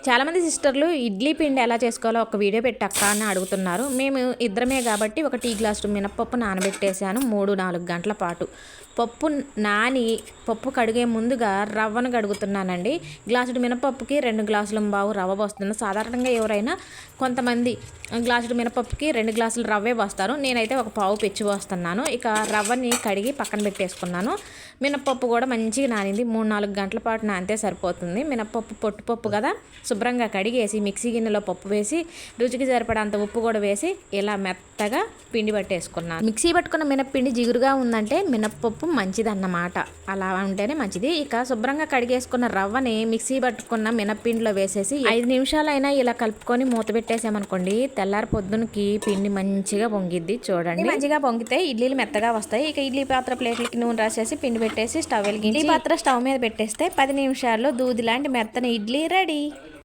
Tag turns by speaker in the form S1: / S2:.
S1: చాలామంది సిస్టర్లు ఇడ్లీ పిండి ఎలా చేసుకోవాలో ఒక వీడియో పెట్టక్క అని అడుగుతున్నారు. మేము ఇద్దరమే కాబట్టి ఒక టీ గ్లాసు మినప్పప్పు నానబెట్టేసాను 3-4 గంటల పాటు. పప్పు నాని పప్పు కడిగే ముందుగా రవ్వను కడుగుతున్నానండి. గ్లాసుడు మినపప్పుకి 2 గ్లాసుల బావు రవ్వ పోస్తున్నాను. సాధారణంగా ఎవరైనా కొంతమంది గ్లాసుడు మినపప్పుకి 2 గ్లాసులు రవ్వే పోస్తారు. నేనైతే ఒక పావు పెచ్చి పోస్తున్నాను. ఇక రవ్వని కడిగి పక్కన పెట్టేసుకున్నాను. మినపప్పు కూడా మంచిగా నానింది. 3-4 గంటల పాటు నానితే సరిపోతుంది. మినపప్పు పొట్టుపప్పు కదా, శుభ్రంగా కడిగేసి మిక్సీ గిన్నెలో పప్పు వేసి రుచికి సరిపడంత ఉప్పు కూడా వేసి ఇలా మెత్తగా పిండి పట్టేసుకున్నాను. మిక్సీ పట్టుకున్న మినప్పిండి జిగురుగా ఉందంటే మినప్పప్పు మంచిదన్నమాట. అలా ఉంటేనే మంచిది. ఇక శుభ్రంగా కడిగేసుకున్న రవ్వని మిక్సీ పట్టుకున్న మినప్పిండిలో వేసేసి 5 నిమిషాలైనా ఇలా కలుపుకొని మూత పెట్టేసామనుకోండి, తెల్లారి పొద్దునకి పిండి మంచిగా పొంగిద్ది. చూడండి, మంచిగా పొంగితే ఇడ్లీలు మెత్తగా వస్తాయి. ఇక ఇడ్లీ పాత్ర ప్లేట్లకి నూనె రాసేసి పిండి పెట్టేసి స్టవ్ వెలిగించి ఇడ్లీ పాత్ర స్టవ్ మీద పెట్టేస్తే 10 నిమిషాల్లో దూది లాంటి మెత్తని ఇడ్లీ రెడీ.